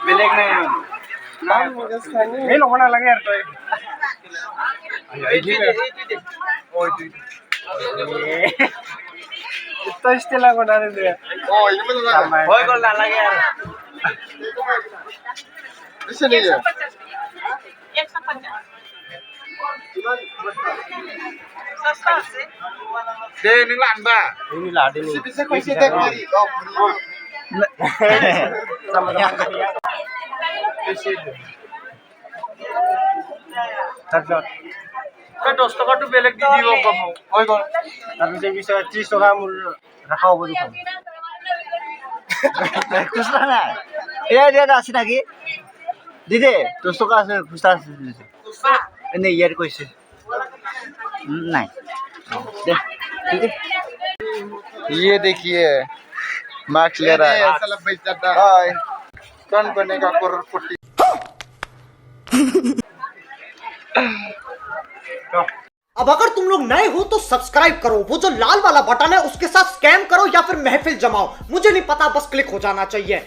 बेलेग नाही हे लोकांना लगे यार तो इतना इस्तेला बना दे होय गोल ना लगे यार इसे नहीं है 150 दे नहीं Lamba ini lah ini bisa kau isi tek mari oh sama terjot kan 10 টাকা তো বেলেগ দি দিব কম হয় গল tapi bisa 30 টাকা মূল রাখাও বলি খাম খুচরা না এটা আছে নাকি দিদি 10 টাকা আছে খুচরা আছে এনে ইয়ার কইছে নাই দে ঠিক আছে ये देखिए मार्क्स ले रहा है साला बेइज्जत हाय कौन बनेगा करोड़पति अब अगर तुम लोग नए हो तो सब्सक्राइब करो, वो जो लाल वाला बटन है उसके साथ स्कैम करो या फिर महफिल जमाओ, मुझे नहीं पता, बस क्लिक हो जाना चाहिए।